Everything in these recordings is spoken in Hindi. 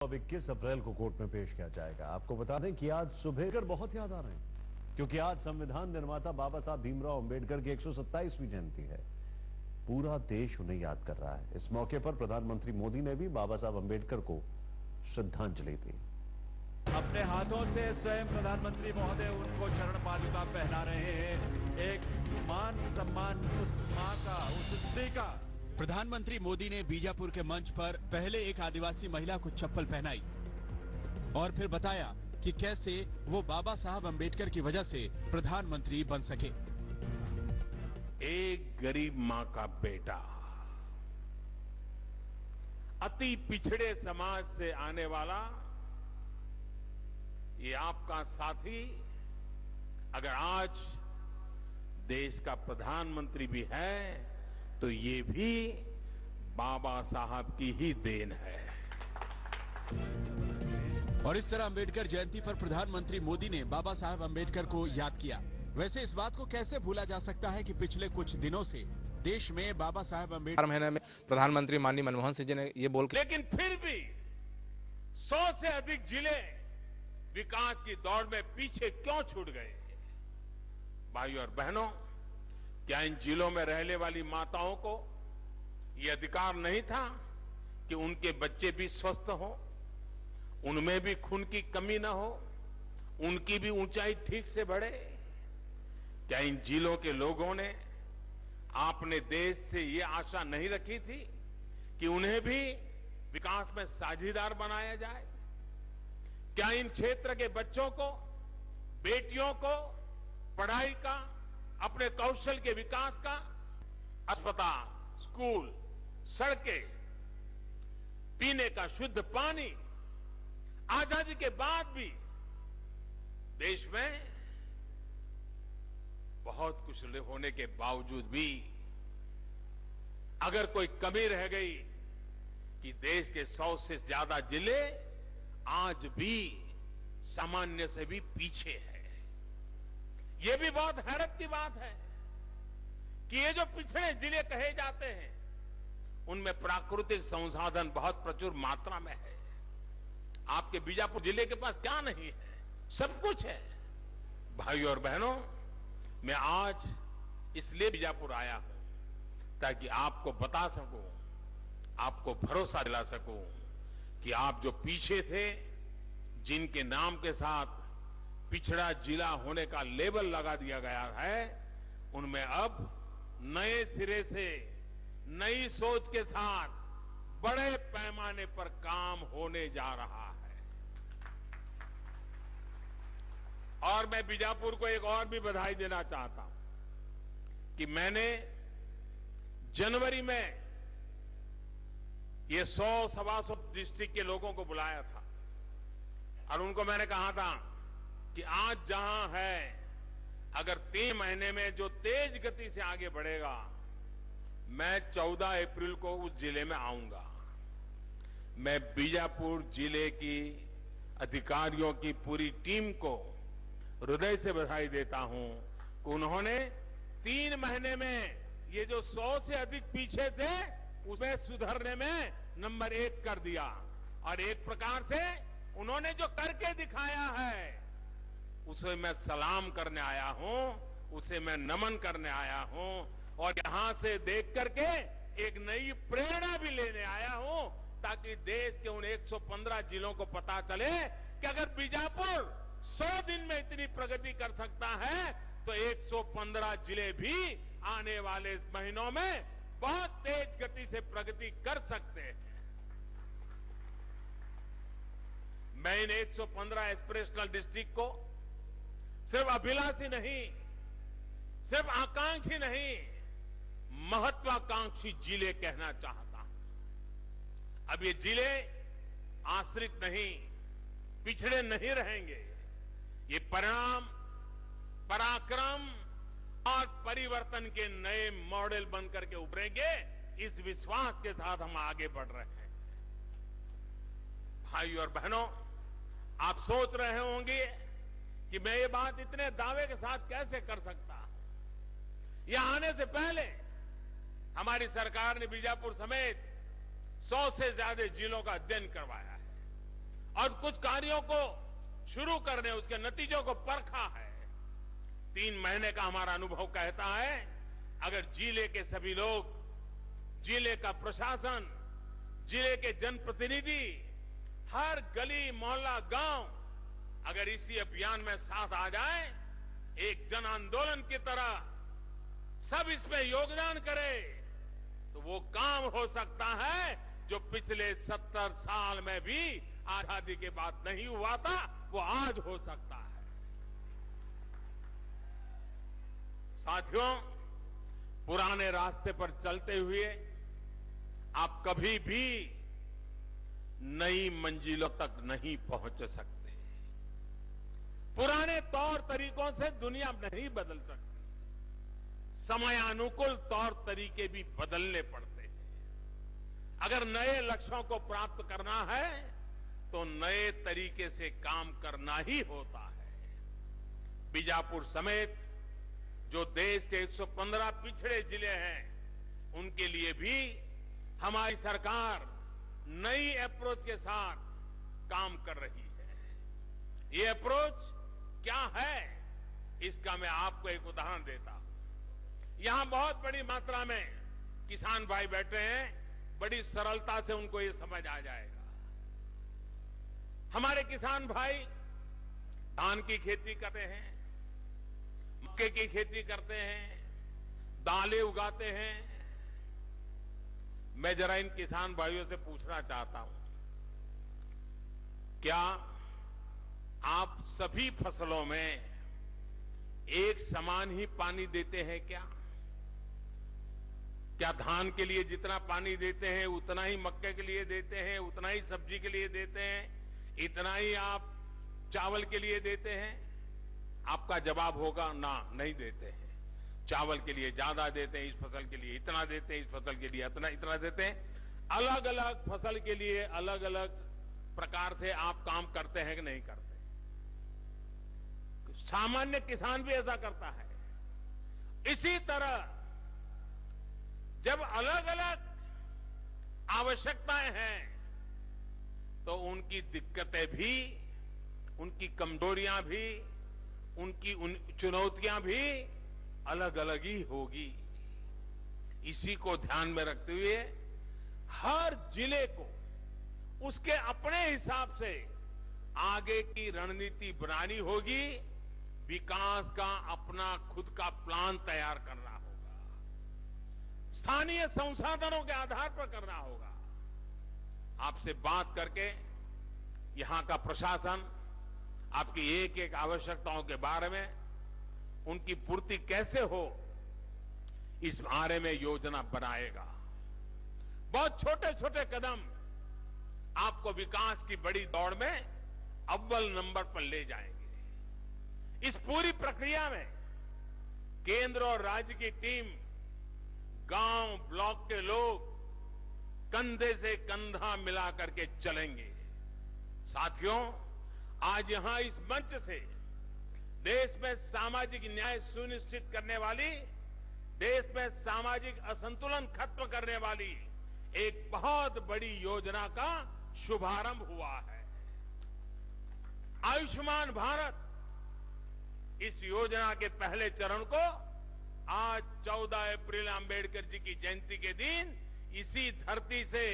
अब 21 अप्रैल को कोर्ट में पेश किया जाएगा। आपको बता दें कि आज सुबह कर बहुत याद आ रहे हैं क्योंकि आज संविधान निर्माता बाबा साहब भीमराव अंबेडकर की 127वीं जयंती है। पूरा देश उन्हें याद कर रहा है। इस मौके पर प्रधानमंत्री मोदी ने भी बाबा साहब अंबेडकर को श्रद्धांजलि दी। अपने हाथों से स्वयं प्रधानमंत्री महोदय उनको चरण पादुका पहना रहे हैं। एक मान सम्मान उस मां का, उस स्त्री का। प्रधानमंत्री मोदी ने बीजापुर के मंच पर पहले एक आदिवासी महिला को चप्पल पहनाई और फिर बताया कि कैसे वो बाबा साहब अंबेडकर की वजह से प्रधानमंत्री बन सके। एक गरीब मां का बेटा, अति पिछड़े समाज से आने वाला ये आपका साथी अगर आज देश का प्रधानमंत्री भी है तो ये भी बाबा साहब की ही देन है। और इस तरह अंबेडकर जयंती पर प्रधानमंत्री मोदी ने बाबा साहब अंबेडकर को याद किया। वैसे इस बात को कैसे भूला जा सकता है कि पिछले कुछ दिनों से देश में बाबा साहब अंबेडकर महीने में प्रधानमंत्री माननीय मनमोहन सिंह जी ने ये बोल लेकिन फिर भी 100 से अधिक जिले विकास की दौड़ में पीछे क्यों छूट गए? भाइयों और बहनों, क्या इन जिलों में रहने वाली माताओं को यह अधिकार नहीं था कि उनके बच्चे भी स्वस्थ हों, उनमें भी खून की कमी न हो, उनकी भी ऊंचाई ठीक से बढ़े? क्या इन जिलों के लोगों ने आपने देश से ये आशा नहीं रखी थी कि उन्हें भी विकास में साझीदार बनाया जाए? क्या इन क्षेत्र के बच्चों को, बेटियों को पढ़ाई का, अपने कौशल के विकास का, अस्पताल, स्कूल, सड़कें, पीने का शुद्ध पानी आजादी के बाद भी देश में बहुत कुछ होने के बावजूद भी अगर कोई कमी रह गई कि देश के 100 से ज्यादा जिले आज भी सामान्य से भी पीछे है। ये भी बहुत हैरत की बात है कि ये जो पिछड़े जिले कहे जाते हैं उनमें प्राकृतिक संसाधन बहुत प्रचुर मात्रा में है। आपके बीजापुर जिले के पास क्या नहीं है? सब कुछ है। भाइयों और बहनों, मैं आज इसलिए बीजापुर आया हूं ताकि आपको बता सकूं, आपको भरोसा दिला सकूं कि आप जो पीछे थे, जिनके नाम के साथ पिछड़ा जिला होने का लेबल लगा दिया गया है, उनमें अब नए सिरे से, नई सोच के साथ बड़े पैमाने पर काम होने जा रहा है। और मैं बीजापुर को एक और भी बधाई देना चाहता हूं कि मैंने जनवरी में ये 100-125 डिस्ट्रिक्ट के लोगों को बुलाया था और उनको मैंने कहा था कि आज जहां है, अगर 3 महीने में जो तेज गति से आगे बढ़ेगा, मैं 14 अप्रैल को उस जिले में आऊंगा। मैं बीजापुर जिले की अधिकारियों की पूरी टीम को हृदय से बधाई देता हूं कि उन्होंने 3 महीने में ये जो 100 से अधिक पीछे थे उसमें सुधरने में नंबर 1 कर दिया। और एक प्रकार से उन्होंने जो करके दिखाया है उसे मैं सलाम करने आया हूं, उसे मैं नमन करने आया हूं और यहां से देख करके एक नई प्रेरणा भी लेने आया हूं ताकि देश के उन 115 जिलों को पता चले कि अगर बीजापुर 100 दिन में इतनी प्रगति कर सकता है तो 115 जिले भी आने वाले महीनों में बहुत तेज गति से प्रगति कर सकते हैं। मैं इन 115 एस्पिरेशनल डिस्ट्रिक्ट को सिर्फ अभिलाषी नहीं, सिर्फ आकांक्षी नहीं, महत्वाकांक्षी जिले कहना चाहता हूं। अब ये जिले आश्रित नहीं, पिछड़े नहीं रहेंगे। ये परिणाम, पराक्रम और परिवर्तन के नए मॉडल बनकर के उभरेंगे। इस विश्वास के साथ हम आगे बढ़ रहे हैं। भाइयों और बहनों, आप सोच रहे होंगे कि मैं ये बात इतने दावे के साथ कैसे कर सकता। यहां आने से पहले हमारी सरकार ने बीजापुर समेत 100 से ज्यादा जिलों का अध्ययन करवाया है। और कुछ कार्यों को शुरू करने, उसके नतीजों को परखा है। 3 महीने का हमारा अनुभव कहता है, अगर जिले के सभी लोग, जिले का प्रशासन, जिले के जनप्रतिनिधि, हर गली मोहल्ला गांव अगर इसी अभियान में साथ आ जाए, एक जन आंदोलन की तरह सब इसमें योगदान करे, तो वो काम हो सकता है जो पिछले 70 साल में भी आजादी के बाद नहीं हुआ था, वो आज हो सकता है। साथियों, पुराने रास्ते पर चलते हुए आप कभी भी नई मंजिलों तक नहीं पहुंच सकते। पुराने तौर तरीकों से दुनिया नहीं बदल सकती। समयानुकूल तौर तरीके भी बदलने पड़ते हैं। अगर नए लक्ष्यों को प्राप्त करना है तो नए तरीके से काम करना ही होता है। बीजापुर समेत जो देश के 115 पिछड़े जिले हैं, उनके लिए भी हमारी सरकार नई अप्रोच के साथ काम कर रही है। ये अप्रोच क्या है, इसका मैं आपको एक उदाहरण देता हूं। यहां बहुत बड़ी मात्रा में किसान भाई बैठे हैं, बड़ी सरलता से उनको ये समझ आ जाएगा। हमारे किसान भाई धान की खेती करते हैं, मक्के की खेती करते हैं, दालें उगाते हैं। मैं जरा इन किसान भाइयों से पूछना चाहता हूं, क्या आप सभी फसलों में एक समान ही पानी देते हैं क्या? क्या धान के लिए जितना पानी देते हैं उतना ही मक्के के लिए देते हैं, उतना ही सब्जी के लिए देते हैं, इतना ही आप चावल के लिए देते हैं? आपका जवाब होगा ना, नहीं देते हैं। चावल के लिए ज्यादा देते हैं, इस फसल के लिए इतना देते हैं, इस फसल के लिए इतना देते हैं। अलग अलग फसल के लिए अलग अलग प्रकार से आप काम करते हैं कि नहीं करते? सामान्य किसान भी ऐसा करता है। इसी तरह जब अलग अलग आवश्यकताएं हैं तो उनकी दिक्कतें भी, उनकी कमजोरियां भी, उनकी चुनौतियां भी अलग अलग ही होगी। इसी को ध्यान में रखते हुए हर जिले को उसके अपने हिसाब से आगे की रणनीति बनानी होगी। विकास का अपना खुद का प्लान तैयार करना होगा, स्थानीय संसाधनों के आधार पर करना होगा। आपसे बात करके यहां का प्रशासन आपकी एक एक आवश्यकताओं के बारे में, उनकी पूर्ति कैसे हो, इस बारे में योजना बनाएगा। बहुत छोटे छोटे कदम आपको विकास की बड़ी दौड़ में अव्वल नंबर पर ले जाएंगे। इस पूरी प्रक्रिया में केंद्र और राज्य की टीम, गांव ब्लॉक के लोग कंधे से कंधा मिला करके चलेंगे। साथियों, आज यहां इस मंच से देश में सामाजिक न्याय सुनिश्चित करने वाली, देश में सामाजिक असंतुलन खत्म करने वाली एक बहुत बड़ी योजना का शुभारंभ हुआ है। आयुष्मान भारत, इस योजना के पहले चरण को आज 14 अप्रैल अंबेडकर जी की जयंती के दिन इसी धरती से,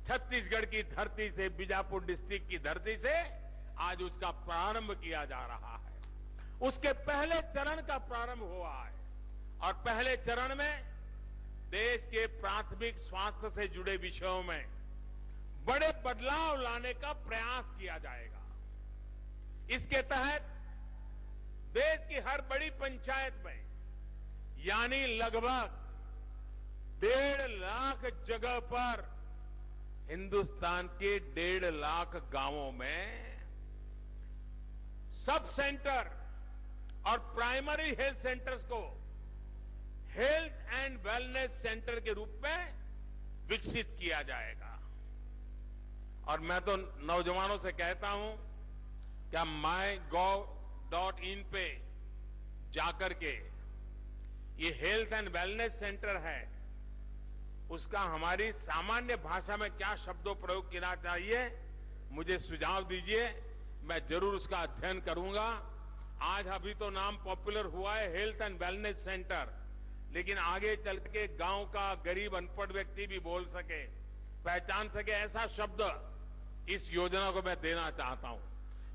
छत्तीसगढ़ की धरती से, बीजापुर डिस्ट्रिक्ट की धरती से आज उसका प्रारंभ किया जा रहा है। उसके पहले चरण का प्रारंभ हुआ है और पहले चरण में देश के प्राथमिक स्वास्थ्य से जुड़े विषयों में बड़े बदलाव लाने का प्रयास किया जाएगा। इसके तहत देश की हर बड़ी पंचायत में, यानी लगभग 1.5 लाख जगह पर, हिंदुस्तान के 1.5 लाख गांवों में सब सेंटर और प्राइमरी हेल्थ सेंटर्स को हेल्थ एंड वेलनेस सेंटर के रूप में विकसित किया जाएगा। और मैं तो नौजवानों से कहता हूं कि mygov.in पे जाकर के ये हेल्थ एंड वेलनेस सेंटर है, उसका हमारी सामान्य भाषा में क्या शब्दों प्रयोग करना चाहिए, मुझे सुझाव दीजिए, मैं जरूर उसका अध्ययन करूंगा। आज अभी तो नाम पॉपुलर हुआ है हेल्थ एंड वेलनेस सेंटर, लेकिन आगे चल के गांव का गरीब अनपढ़ व्यक्ति भी बोल सके, पहचान सके, ऐसा शब्द इस योजना को मैं देना चाहता हूं।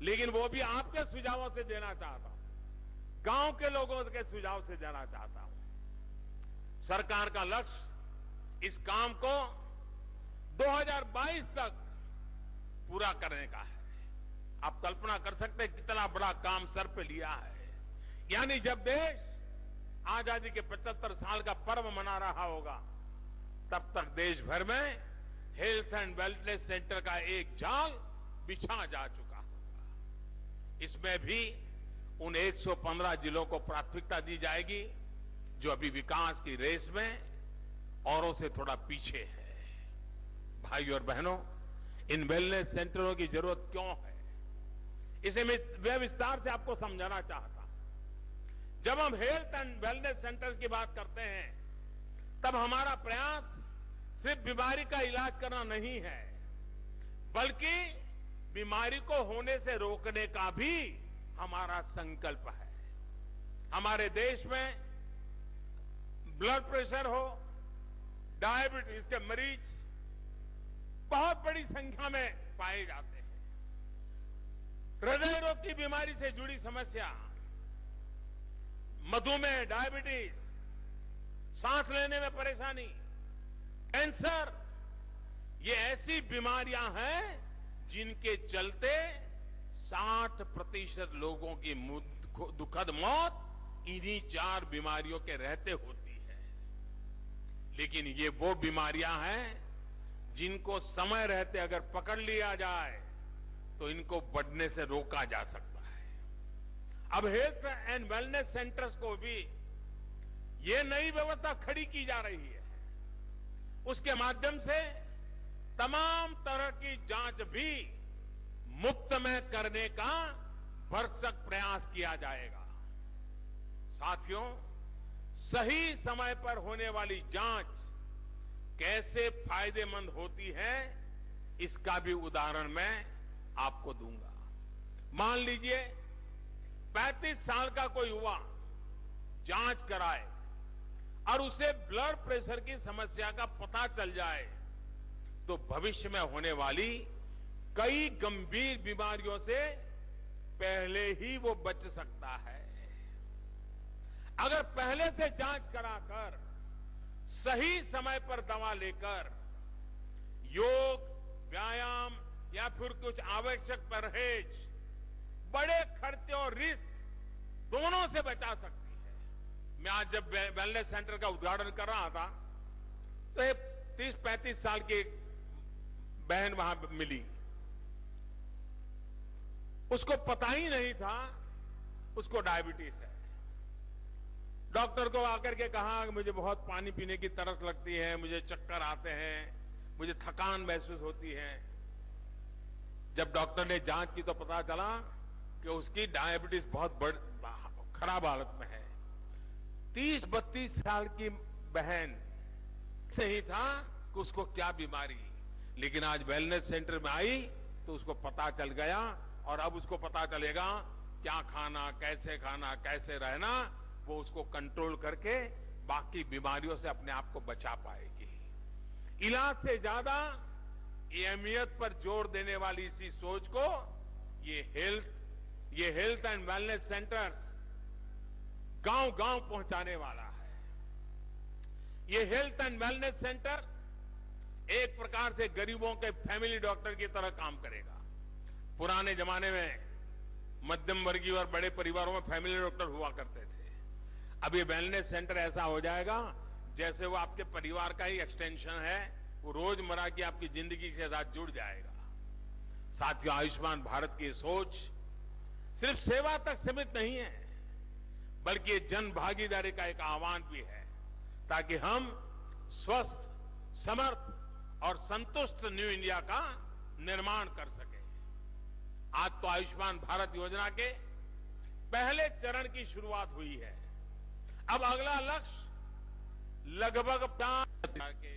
लेकिन वो भी आपके सुझावों से देना चाहता हूं, गांव के लोगों के सुझाव से देना चाहता हूं। सरकार का लक्ष्य इस काम को 2022 तक पूरा करने का है। आप कल्पना कर सकते हैं कितना बड़ा काम सर पे लिया है। यानी जब देश आजादी के 75 साल का पर्व मना रहा होगा, तब तक देश भर में हेल्थ एंड वेलनेस सेंटर का एक जाल बिछा जा चुका होगा। इसमें भी उन 115 जिलों को प्राथमिकता दी जाएगी जो अभी विकास की रेस में औरों से थोड़ा पीछे है। भाइयों और बहनों, इन वेलनेस सेंटरों की जरूरत क्यों है, इसे मैं विस्तार से आपको समझाना चाहता हूं। जब हम हेल्थ एंड वेलनेस सेंटर्स की बात करते हैं, तब हमारा प्रयास सिर्फ बीमारी का इलाज करना नहीं है, बल्कि बीमारी को होने से रोकने का भी हमारा संकल्प है। हमारे देश में ब्लड प्रेशर हो, डायबिटीज के मरीज बहुत बड़ी संख्या में पाए जाते हैं। हृदय रोग की बीमारी से जुड़ी समस्या, मधुमेह, डायबिटीज, सांस लेने में परेशानी, कैंसर, ये ऐसी बीमारियां हैं जिनके चलते 60% लोगों की दुखद मौत इन्हीं 4 बीमारियों के रहते होती है। लेकिन ये वो बीमारियां हैं जिनको समय रहते अगर पकड़ लिया जाए तो इनको बढ़ने से रोका जा सकता है। अब हेल्थ एंड वेलनेस सेंटर्स को भी ये नई व्यवस्था खड़ी की जा रही है। उसके माध्यम से तमाम तरह की जांच भी मुफ्त में करने का भरसक प्रयास किया जाएगा। साथियों, सही समय पर होने वाली जांच कैसे फायदेमंद होती है, इसका भी उदाहरण मैं आपको दूंगा। मान लीजिए 35 साल का कोई युवा जांच कराए और उसे ब्लड प्रेशर की समस्या का पता चल जाए, तो भविष्य में होने वाली कई गंभीर बीमारियों से पहले ही वो बच सकता है। अगर पहले से जांच कराकर सही समय पर दवा लेकर योग, व्यायाम या फिर कुछ आवश्यक परहेज बड़े खर्चे और रिस्क दोनों से बचा सकती है। मैं आज जब वेलनेस सेंटर का उद्घाटन कर रहा था तो एक 30-35 साल की बहन वहां मिली। उसको पता ही नहीं था उसको डायबिटीज है। डॉक्टर को आकर के कहा कि मुझे बहुत पानी पीने की तरस लगती है, मुझे चक्कर आते हैं, मुझे थकान महसूस होती है। जब डॉक्टर ने जांच की तो पता चला कि उसकी डायबिटीज बहुत खराब हालत में है। 30-32 साल की बहन से ही था कि उसको क्या बीमारी, लेकिन आज वेलनेस सेंटर में आई तो उसको पता चल गया और अब उसको पता चलेगा क्या खाना, कैसे रहना, वो उसको कंट्रोल करके बाकी बीमारियों से अपने आप को बचा पाएगी। इलाज से ज्यादा अहमियत पर जोर देने वाली इसी सोच को ये हेल्थ एंड वेलनेस सेंटर्स गांव-गांव पहुंचाने वाला है। ये हेल्थ एंड वेलनेस सेंटर एक प्रकार से गरीबों के फैमिली डॉक्टर की तरह काम करेगा। पुराने जमाने में मध्यम वर्गीय और बड़े परिवारों में फैमिली डॉक्टर हुआ करते थे। अब ये वेलनेस सेंटर ऐसा हो जाएगा जैसे वो आपके परिवार का ही एक्सटेंशन है, वो रोजमर्रा की आपकी जिंदगी के साथ जुड़ जाएगा। साथियों, आयुष्मान भारत की सोच सिर्फ सेवा तक सीमित नहीं है, बल्कि ये जन भागीदारी का एक आह्वान भी है, ताकि हम स्वस्थ, समर्थ और संतुष्ट न्यू इंडिया का निर्माण कर सकें। आज तो आयुष्मान भारत योजना के पहले चरण की शुरुआत हुई है। अब अगला लक्ष्य लगभग 50 के